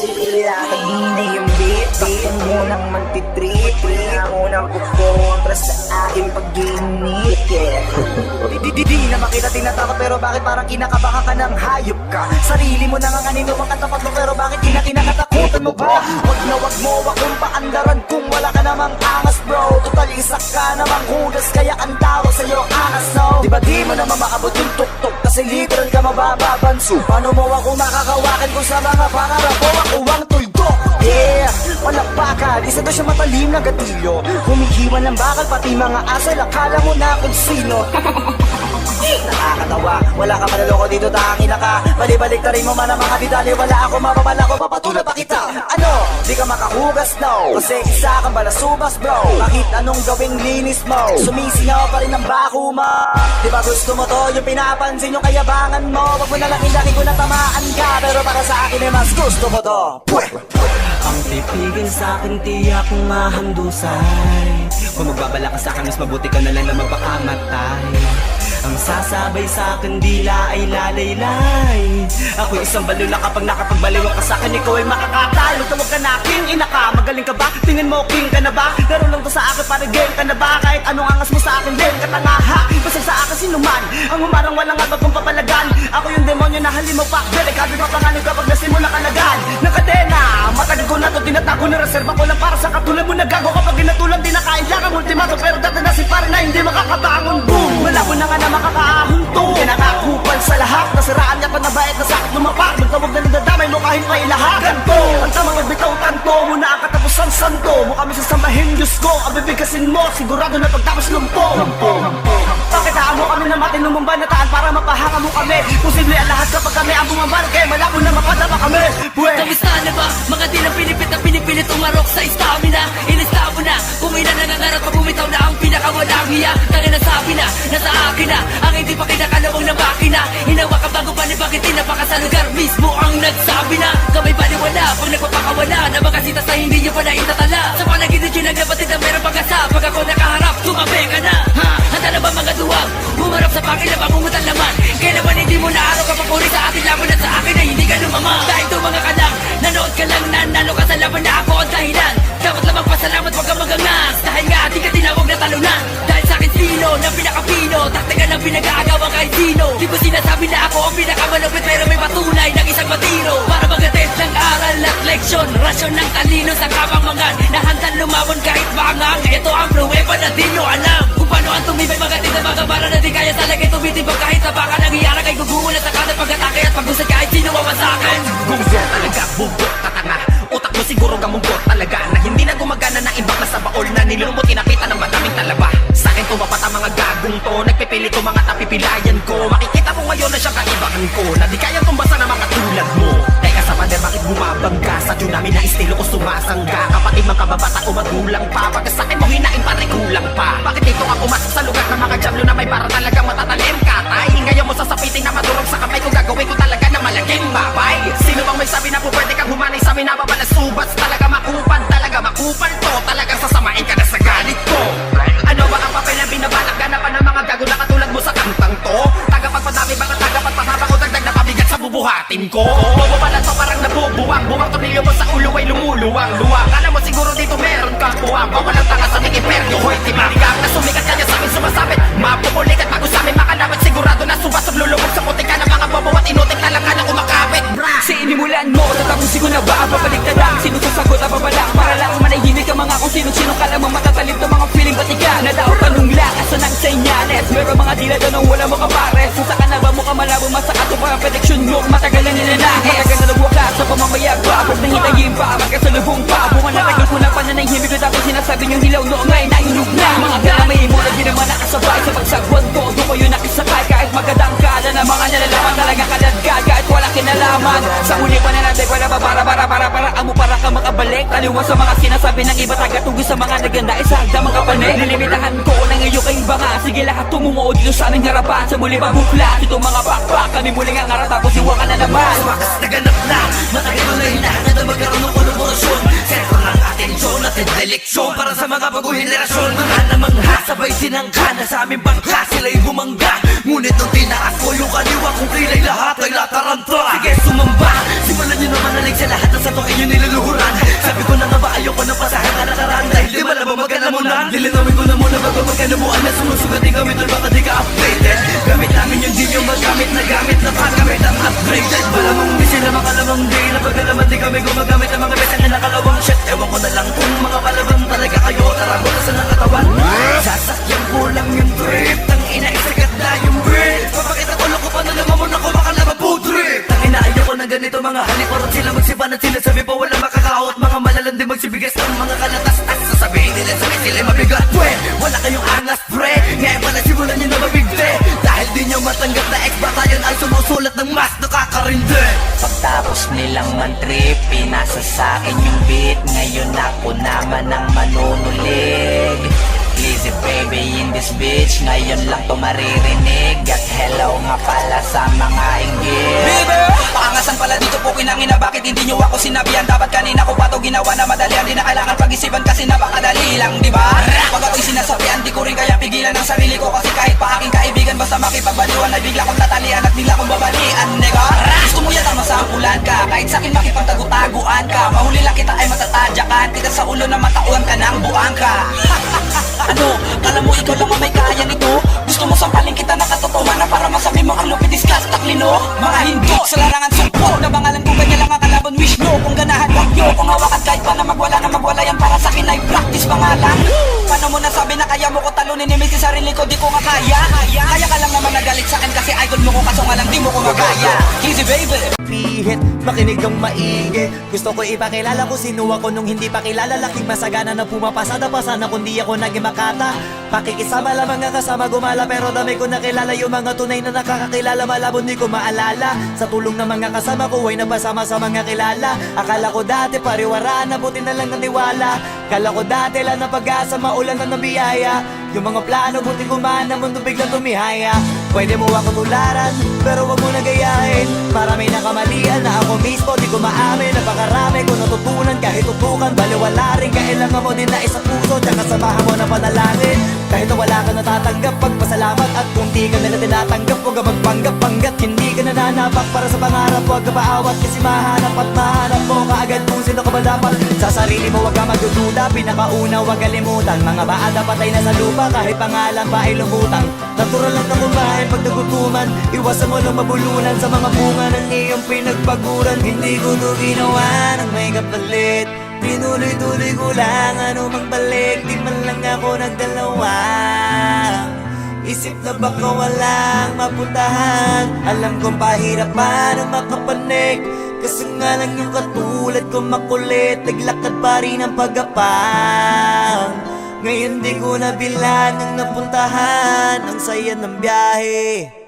Hindi yung beat, bakit munang magtitrip? Unang kukontra sa aking pag-init, yeah. Di na makita tinatakot pero bakit parang kinakabahan ka ng hayop ka? Sarili mo nanganganino ang katapat mo pero bakit di na kinakatakutan mo ba? Wag na wag mo akong paandaran kung wala ka namang angas bro. Total isa ka namang hudas kaya ang tawag sa'yo angas no. Diba di mo naman maabot yung tuktok kasi literal ka mabababanso. Paano mo ako makakawakin kung sa mga pangarap mo ako ang tuldok? Yeah, palakpakan, isa daw siya matalim na gatilyo. Humihiwan ng bakal pati mga asal, akala mo na kung sino. Nakakatawa, wala ka manaloko dito, tangina ka. Balibalik na rin mo man ang mga detalye, wala ako mapapala ko, papatula pa kita. Ano? Di ka makahugas, no? Kasi isa kang balasubas, bro. Kahit anong gawing linis mo, sumisingaw pa rin ang bako mo. Di ba gusto mo to, yung pinapansin yung kayabangan mo? Wag mo na lang ilaki ko na tamaan ka, pero para sa akin ay mas gusto mo to. Pweh! Ang pipigil sa'kin di akong mahandusay. Kung magbabala ka sa'kin, mas mabuti ka na lang na magpakamatay. Ang sasabay sa'kin dila ay lalaylay. Ako'y isang balula kapag nakapagbaliw ka sa'kin, ikaw ay makakatalo. Tawag ka na king, ina ka, magaling ka ba? Tingin mo king ka na ba? Laro lang to sa akin para game ka na ba? Kahit anong angas mo sa akin din, katangaha. Basta sa akin sino man, ang humarang walang abag kong papalagan. Ako yung demonyo na halimaw pa, delikado pa pangalan kapag nasimula kalagan. Nakadena, matagal ko na to tinatago na reserva ko lang para sa katulad mo. Nagago kapag ginatulang di na kailangan ultimato, pero dati na si pare na hindi makakabangon. Boom! Malabo na nga na makakaahon to. Kinakakupal sa lahat, nasiraan niya pa na bait na sakit lumapak. Magtawag na nadadamay mo kahit may lahat. Ganto, ang tamang magbitaw tanto muna ang katapusan santo. Mukha mi sasambahin Diyos ko, ang bibigkasin mo sigurado na pagtapos lumpo. Pakitaan mo kami na matinong banataan para mapahanga mo kami. Posible ang lahat kapag kami ang bumamban, kaya malabo na mapadama kami. Kamusta na ba? Mga di na pinipilit umarok sa stamina. Inista mo na, kumina nangangarap pag bumitaw na ang pinakawalang hiya. Tangin na sabi na, nasa akin na ang hindi pa kinakalawang na makina. Hinawa ka bago panibagitin, napaka sa lugar mismo ang nagsabi na kamay baliwala, pag nagpapakawala na makasita sa hindi nyo pa naitatala. Sa panaginit yun naglabatid na meron pag-asa. Pag ako nakaharap, tumabi ka na. Ha? Handa na ba mga duwag? Bumarap sa pangin na pangumutan laman. Kaya naman hindi mo na araw kapag uli sa atin laban at sa akin na hindi ka lumama. Dahil to mga kalang, nanood ka lang, nanalo ka sa laban na ako ang dahilan. Dapat lamang pasalamat, wag kang magangas. Dahil nga di ka tinawag na talunan. Dahil sa akin sino, na pinakapino, taktikan ng pinag-aagawan kahit sino. Di ko sinasabi na ako ang pinakamalupit, pero may patunay ng isang matiro. Para magates ng aral at leksyon, rasyon ng talino sa kapamangan. Nahandang lumawon kahit maangang. Ito ang pruweba na di nyo alam kung paano ang tumibay magatid na mga bara na di kaya talagay tumitibag kahit sa baka nangyayara kay gugulat sa kada pag-atake at pag-usad kahit sino wawasakin. Gunggo talaga, bugbot katanga. Utak mo siguro gamunggot talaga na hindi na gumagana na ibang nasa baol na nilulumot inapitan ng madaming talaba. Sa akin tumapat ang mga gagong to, nagpipili ko mga tapipilayan ko. Makikita mo ngayon na siyang kaibahan ko na di kaya tumbasa na mga tulad mo. Teka sa pader, bakit bumabang ka? Sa tsunami na estilo ko sumasangga. Kapatid mang kababata o magulang pa, pagka sa akin mo hinain pare kulang pa. Bakit dito ka pumasok sa lugar ng mga jamlo na may para talagang matatalim ka? Tay, ngayon mo sasapitin na madurog sa kamay ko, gagawin ko talaga na malaking babay. Sino bang may sabi na po pwede kang humanay sa amin na babalasubas? Talaga makupal to, talagang sasamain ka na sa galit ko. Ano ba ang papel na binabalak ganapan ng mga gago na katulad mo sa kantang to? Tagapagpadami ba ka tagapagpahaba o dagdag na pabigat sa bubuhatin ko? Bobo pala to, parang nabubuwang tornilyo mo sa ulo ay lumuluwang. Kala mo siguro dito meron kang puwang. Walang tanga sa mikiperyo, hoy timarigang na sumikat kanya sa amin sumasabit. Mapupulik at bago sa amin makalapit, sigurado na subasog lulubog sa putik ka ng mga bobo at inutik na lang ka na kumakapit. Sinimulan mo, tatapusin ko na ba ang babaliktad lang? Sino sasagot ang babalak? Para lang manahimik ang mga kung sino-sino ka lamang matatalim ng mga feeling batigan. Nadao tanong lang, asan ang senyales? Meron mga dila doon ang wala mo kapares. Kung saan ka na ba mo kamalabo, masaka to parang prediction mo. Matagal na nilalahis, matagal na nagwakas sa pamamayag pa. Huwag nahitayin pa, magkasalubong pa. Bunga na tagal ko na pananahimik ko dati sinasabi niyong hilaw noong ngayon nahinog na. Mga galamay mo na di naman nakasabay sa pagsagwan ko. Doon ko yun nakisakay kahit magadang ka na ng mga nalalaman talaga kaladkad kahit wala kinalaman. Sa huli pa na natin wala ba para amo para ka makabalik. Taliwa sa mga sinasabi ng iba, tagatunggo sa mga naganda isa hagda mga panig. Nilimitahan ko ng iyo kay banga. Sige lahat tumumo dito sa aming harapan. Sa muli mabukla, ito mga pakpak. Kami muli nga nga tapos iwa ka na naman. Wakas naganap na, matagal na hinahanap na magkaroon ng kolaborasyon. Sentro ng atensyon at inteleksyon para sa mga bagong henerasyon. Mga namangha, sabay sinangka na sa aming bangka. Sila'y bumangga, ngunit nung tinaas ko yung kaliwa kung kilay lahat ay lataranta. Sige sumamba, simulan niyo nyo naman nalig sa lahat ng sa to inyong niluluhuran. Sabi ko na nga ba ayoko ng pasahan ka nakaraan, dahil di malabang magkalamunan. Lilinawin ko na muna bago magkanamuan na sumusugating kami tol, baka di ka updated. Gamit namin yung di nyo magamit na gamit na paggamit ang upgraded. Malamang misi na makalamang day na pagkalaman di kami gumagamit ng mga besang nakalawang shit. Ewan ko na lang kung mga palabang talaga kayo, tara mo sa ng katawan. Sasakyan ko lang yung trip, tang ina isagat na yung breed. Papakita ko loko pa na naman mo na ko baka naman po trip. Tang ina ayaw ko ng ganito mga haliparot sila magsipan at sinasabi pa wala makakaot. Mga malalandi magsibigas ng mga kalatas-tas. Sasabihin nila sa akin sila mabigat. Pwe, wala kayong angas pre, ngayon pala simulan nyo na mabigte. Dahil di nyo matanggap na ex-batayan ay sumusulat ng mas nakakarindi. Pagtapos nilang man-trip, pinasa sa akin yung beat. Ngayon ako naman ang manunulig. Easy baby in this bitch, ngayon lang to maririnig. At hello nga pala sa mga inggit. Baby! Pakangasan pala dito po kinangina, bakit hindi nyo ako sinabihan? Dapat kanina ko pa to ginawa na madalian. Di na kailangan pag-isipan kasi napakadali lang, diba? Pag ako'y sinasabihan, di ko rin kaya pigilan ang sarili ko. Kasi kahit pa aking kaibigan, basta makipagbaliwan ay bigla kong tatalian at bigla kong babalian, nega. Gusto mo yata masampulan ka, kahit sa'kin makipagtago-taguan ka. Mahuli lang kita ay matatadyakan, kita sa ulo na matauan ka ng buang ka. Ano? Kala mo ikaw lang ang may kaya nito? Gusto mo sampalin kita na katotohanan na para masabi mo ang lupit discuss taklino? Mga hindi sa larangan sumpo na bangalan ko kanya lang ang kalaban wish nyo. Kung ganahan wag nyo, kung hawakan kahit pa na magwala yan para sa akin ay practice pangalan. Paano mo nasabi na kaya mo ko talunin ni Missy sarili ko di ko nga kaya? Kaya ka lang naman nagalit sa akin kasi idol mo ko kaso nga lang di mo ko magaya. Easy baby! Pihit, makinig kang maigi. Gusto ko ipakilala ko sino ako nung hindi pa kilala. Laking masagana na pumapasada pa sana kundi ako naging makata. Pakikisama lang mga kasama gumala, pero dami ko nakilala yung mga tunay na nakakakilala. Malabon di ko maalala, sa tulong ng mga kasama ko ay napasama sa mga kilala. Akala ko dati pariwara na buti na lang ng tiwala. Kala ko dati lang na pag-asa maulan na ng biyaya. Yung mga plano buti gumana, mundo biglang tumihaya. Pwede mo ako tularan, pero wag mo na gayahin. Marami na kamalian na ako mismo di ko maamin. Napakarami ko natutunan kahit tutukan, baliwala rin. Kailangan mo din na isang puso, tsaka samahan mo na panalangin. Kahit na wala ka natatanggap, pagpasalamat. At kung di ka nila tinatanggap, huwag ka magpanggap-panggat. Hindi ka nananapak para sa pangarap, huwag ka paawat. Kasi mahanap at mahanap mo kaagad kung sino ka ba dapat. Sa sarili mo huwag ka magdududa, pinakauna huwag kalimutan. Mga baada patay na sa lupa, kahit pangalan pa ay lumutang. Natural lang na kumain pag nagutuman, iwasan mo lang mabulunan sa mga bunga ng iyong pinagpaguran. Hindi ko to ginawa ng may kapalit, tinuloy-tuloy ko lang ano mang balik. Di man lang ako nagdalawa, isip na baka walang mapuntahan. Alam kong pahirapan ang makapanik, kasi nga lang yung katulad ko makulit, naglakad pa rin ang pagapang. Ngayon di ko na bilang ang napuntahan, ang saya ng biyahe.